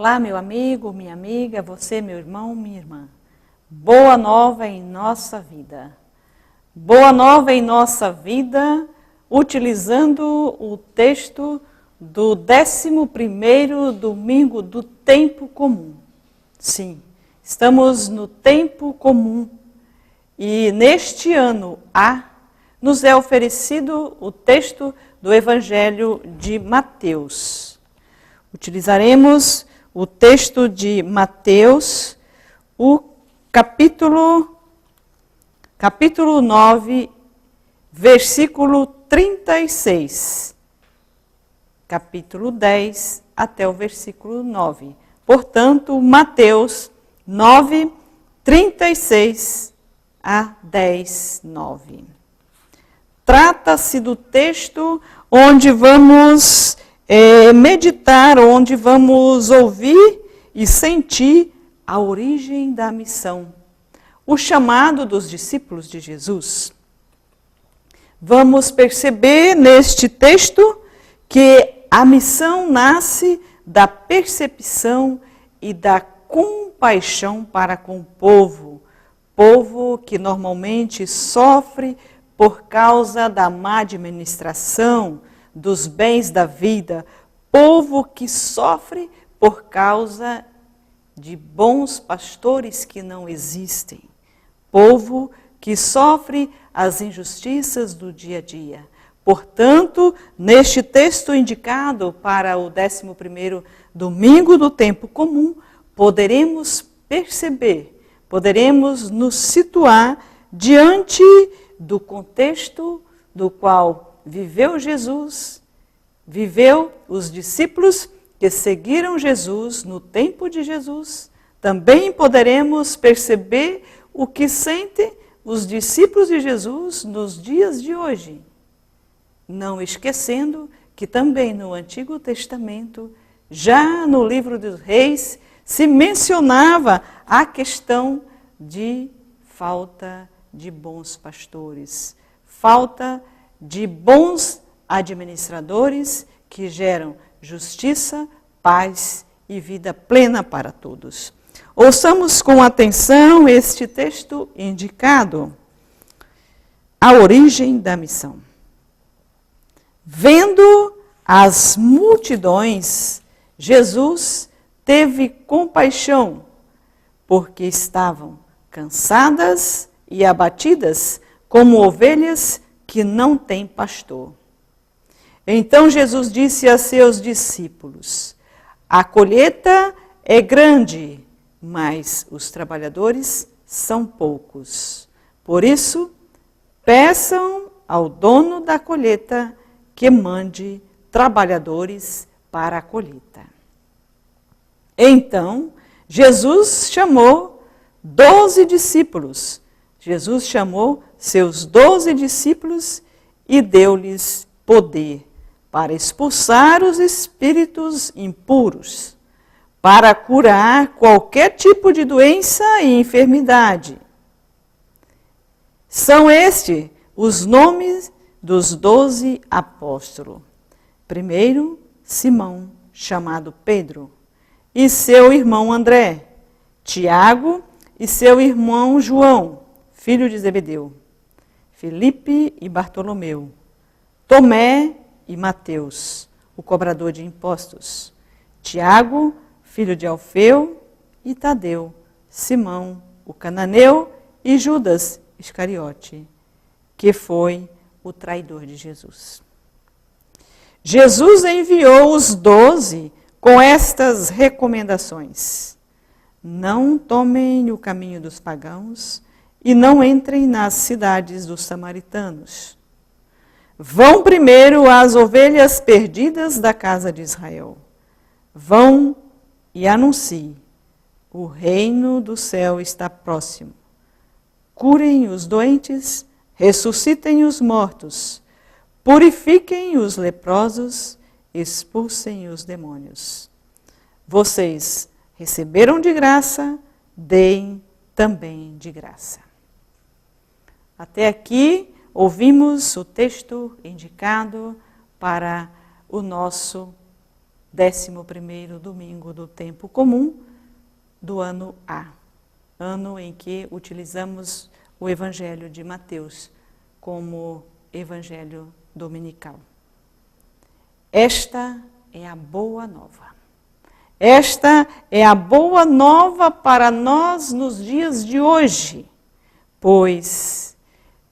Olá, meu amigo, minha amiga, você, meu irmão, minha irmã. Boa nova em nossa vida. Boa nova em nossa vida, utilizando o texto do 11º domingo do tempo comum. Sim, estamos no tempo comum e neste ano A nos é oferecido o texto do Evangelho de Mateus. Utilizaremos o texto de Mateus, o capítulo 9, versículo 36. Capítulo 10 até o versículo 9. Portanto, Mateus 9, 36 a 10, 9. Trata-se do texto onde vamos meditar, onde vamos ouvir e sentir a origem da missão, o chamado dos discípulos de Jesus. Vamos perceber neste texto que a missão nasce da percepção e da compaixão para com o povo que normalmente sofre por causa da má administração dos bens da vida, povo que sofre por causa de bons pastores que não existem, povo que sofre as injustiças do dia a dia. Portanto, neste texto indicado para o 11º domingo do tempo comum, poderemos perceber, poderemos nos situar diante do contexto do qual viveu Jesus, viveu os discípulos que seguiram Jesus no tempo de Jesus. Também poderemos perceber o que sentem os discípulos de Jesus nos dias de hoje. Não esquecendo que também no Antigo Testamento, já no livro dos Reis, se mencionava a questão de falta de bons pastores, falta de bons administradores que geram justiça, paz e vida plena para todos. Ouçamos com atenção este texto indicado, a origem da missão. Vendo as multidões, Jesus teve compaixão, porque estavam cansadas e abatidas como ovelhas que não têm pastor. Então Jesus disse a seus discípulos: a colheita é grande, mas os trabalhadores são poucos. Por isso, peçam ao dono da colheita que mande trabalhadores para a colheita. Então, Jesus chamou 12 discípulos. Jesus chamou seus 12 discípulos e deu-lhes poder para expulsar os espíritos impuros, para curar qualquer tipo de doença e enfermidade. São estes os nomes dos 12 apóstolos. Primeiro, Simão, chamado Pedro, e seu irmão André, Tiago e seu irmão João, filho de Zebedeu, Filipe e Bartolomeu, Tomé e Mateus, o cobrador de impostos, Tiago, filho de Alfeu, e Tadeu, Simão, o cananeu, e Judas Iscariote, que foi o traidor de Jesus. Jesus enviou os 12 com estas recomendações: não tomem o caminho dos pagãos e não entrem nas cidades dos samaritanos. Vão primeiro às ovelhas perdidas da casa de Israel. Vão e anunciem: o reino do céu está próximo. Curem os doentes, ressuscitem os mortos, purifiquem os leprosos, expulsem os demônios. Vocês receberam de graça, deem também de graça. Até aqui, ouvimos o texto indicado para o nosso 11º domingo do tempo comum do ano A, ano em que utilizamos o Evangelho de Mateus como Evangelho dominical. Esta é a boa nova. Esta é a boa nova para nós nos dias de hoje, pois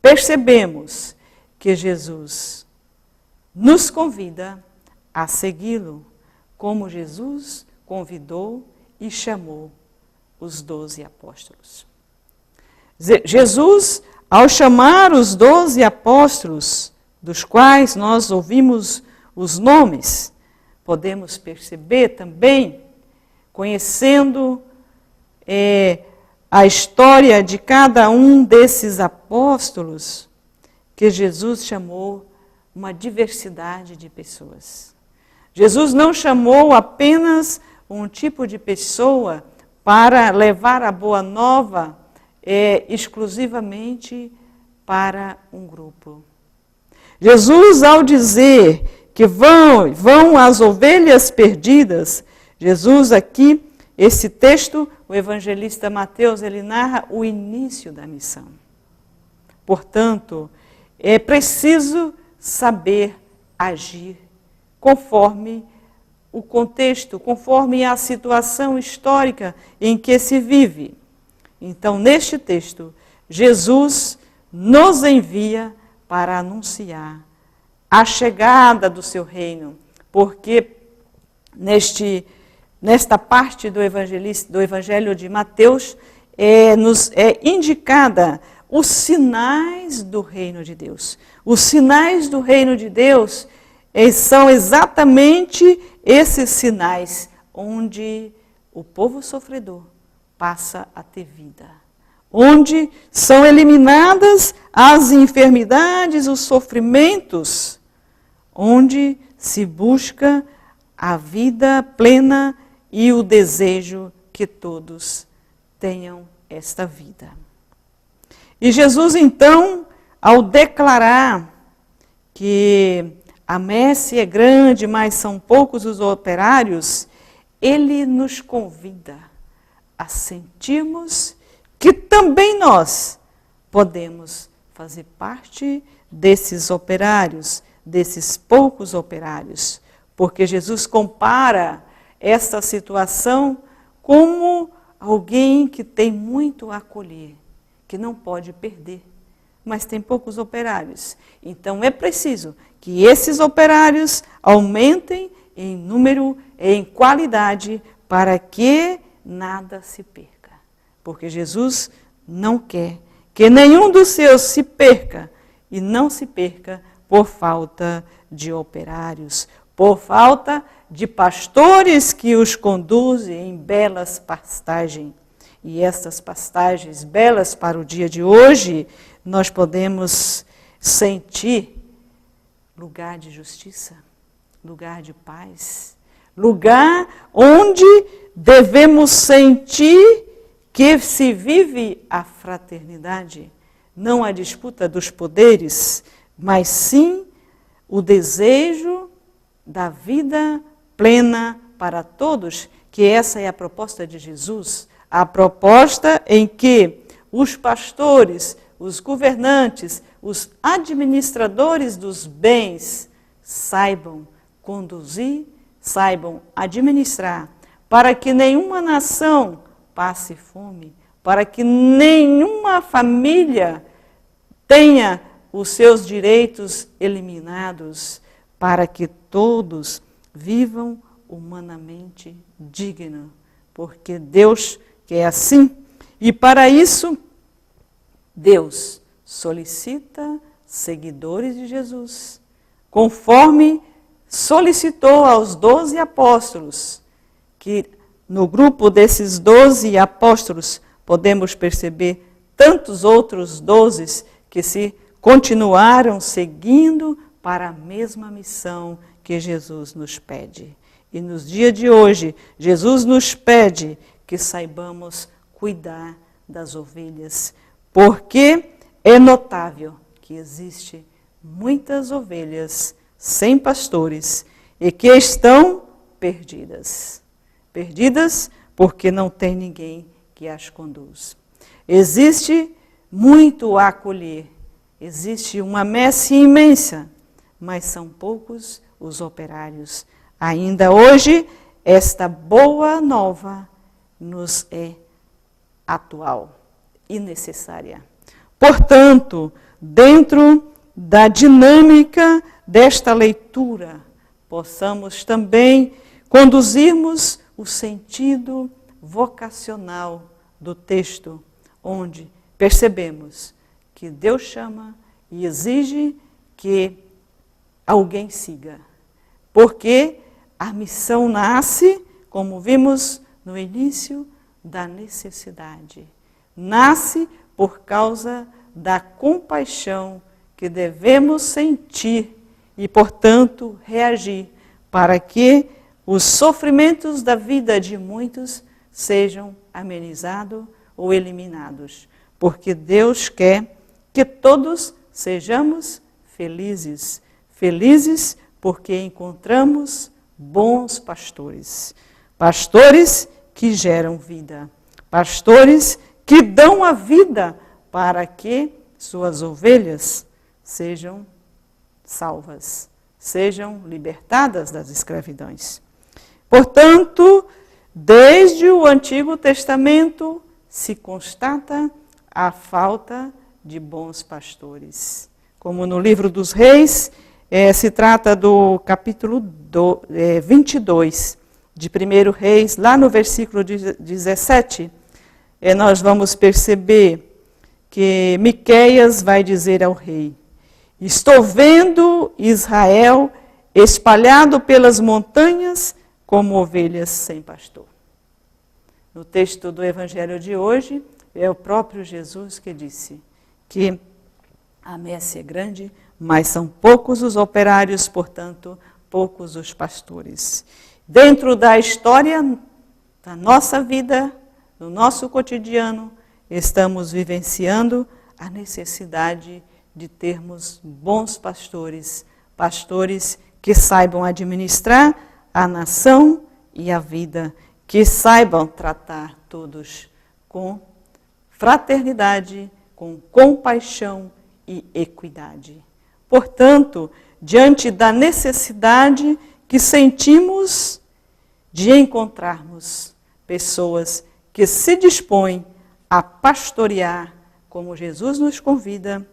percebemos que Jesus nos convida a segui-lo, como Jesus convidou e chamou os 12 apóstolos. Jesus, ao chamar os 12 apóstolos, dos quais nós ouvimos os nomes, podemos perceber também, conhecendo a história de cada um desses apóstolos, que Jesus chamou uma diversidade de pessoas. Jesus não chamou apenas um tipo de pessoa para levar a boa nova exclusivamente para um grupo. Jesus, ao dizer que vão as ovelhas perdidas, Jesus aqui, esse texto, o evangelista Mateus, ele narra o início da missão. Portanto, é preciso saber agir conforme o contexto, conforme a situação histórica em que se vive. Então, neste texto, Jesus nos envia para anunciar a chegada do seu reino, porque nesta parte do Evangelho de Mateus nos é indicada os sinais do reino de Deus. Os sinais do reino de Deus são exatamente esses sinais onde o povo sofredor passa a ter vida, onde são eliminadas as enfermidades, os sofrimentos, onde se busca a vida plena e o desejo que todos tenham esta vida. E Jesus, então, ao declarar que a messe é grande, mas são poucos os operários, ele nos convida a sentirmos que também nós podemos fazer parte desses operários, desses poucos operários, porque Jesus compara esta situação como alguém que tem muito a colher, que não pode perder, mas tem poucos operários. Então é preciso que esses operários aumentem em número e em qualidade para que nada se perca. Porque Jesus não quer que nenhum dos seus se perca, e não se perca por falta de operários, por falta de pastores que os conduzem em belas pastagens. E estas pastagens belas para o dia de hoje, nós podemos sentir lugar de justiça, lugar de paz, lugar onde devemos sentir que se vive a fraternidade, não a disputa dos poderes, mas sim o desejo da vida plena para todos, que essa é a proposta de Jesus, a proposta em que os pastores, os governantes, os administradores dos bens saibam conduzir, saibam administrar, para que nenhuma nação passe fome, para que nenhuma família tenha os seus direitos eliminados, para que todos vivam humanamente digno, porque Deus quer assim. E para isso, Deus solicita seguidores de Jesus, conforme solicitou aos 12 apóstolos, que no grupo desses 12 apóstolos podemos perceber tantos outros 12 que se continuaram seguindo para a mesma missão que Jesus nos pede. E nos dias de hoje, Jesus nos pede que saibamos cuidar das ovelhas, porque é notável que existe muitas ovelhas sem pastores e que estão perdidas. Perdidas porque não tem ninguém que as conduz. Existe muito a acolher, existe uma messe imensa, mas são poucos os operários. Ainda hoje, esta boa nova nos é atual e necessária. Portanto, dentro da dinâmica desta leitura, possamos também conduzirmos o sentido vocacional do texto, onde percebemos que Deus chama e exige que alguém siga. Porque a missão nasce, como vimos no início, da necessidade. Nasce por causa da compaixão que devemos sentir e, portanto, reagir para que os sofrimentos da vida de muitos sejam amenizados ou eliminados. Porque Deus quer que todos sejamos felizes. Felizes porque encontramos bons pastores. Pastores que geram vida. Pastores que dão a vida para que suas ovelhas sejam salvas, sejam libertadas das escravidões. Portanto, desde o Antigo Testamento se constata a falta de bons pastores. Como no livro dos Reis, se trata do capítulo 22 de 1 Reis, lá no versículo 17, nós vamos perceber que Miqueias vai dizer ao rei: estou vendo Israel espalhado pelas montanhas como ovelhas sem pastor. No texto do Evangelho de hoje, é o próprio Jesus que disse que a messe é grande, mas são poucos os operários, portanto, poucos os pastores. Dentro da história da nossa vida, no nosso cotidiano, estamos vivenciando a necessidade de termos bons pastores, pastores que saibam administrar a nação e a vida, que saibam tratar todos com fraternidade, com compaixão e equidade. Portanto, diante da necessidade que sentimos de encontrarmos pessoas que se dispõem a pastorear, como Jesus nos convida,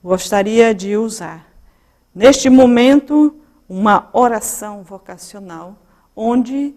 gostaria de usar, neste momento, uma oração vocacional, onde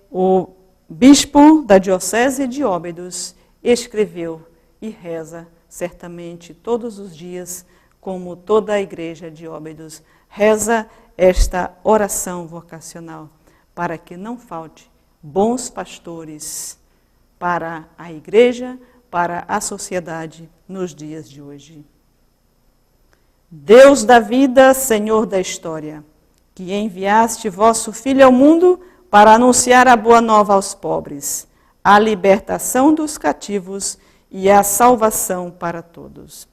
o bispo da Diocese de Óbidos escreveu e reza, certamente, todos os dias, como toda a igreja de Óbidos reza esta oração vocacional, para que não falte bons pastores para a igreja, para a sociedade nos dias de hoje. Deus da vida, Senhor da história, que enviaste vosso Filho ao mundo para anunciar a boa nova aos pobres, a libertação dos cativos e a salvação para todos.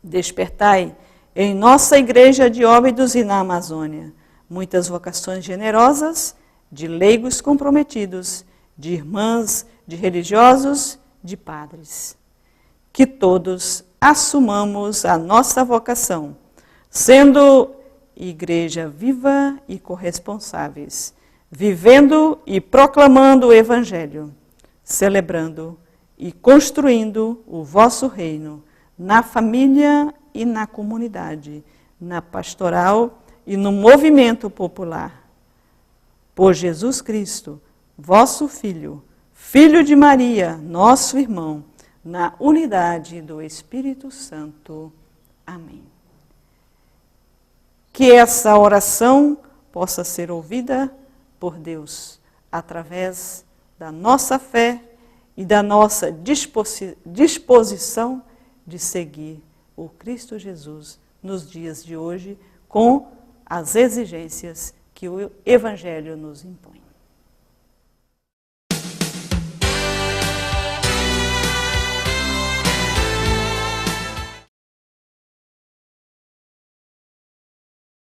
Despertai em nossa igreja de Óbidos e na Amazônia muitas vocações generosas, de leigos comprometidos, de irmãs, de religiosos, de padres. Que todos assumamos a nossa vocação, sendo igreja viva e corresponsáveis, vivendo e proclamando o Evangelho, celebrando e construindo o vosso reino na família e na comunidade, na pastoral e no movimento popular. Por Jesus Cristo, vosso Filho, Filho de Maria, nosso irmão, na unidade do Espírito Santo. Amém. Que essa oração possa ser ouvida por Deus, através da nossa fé e da nossa disposição de seguir o Cristo Jesus nos dias de hoje, com as exigências que o Evangelho nos impõe.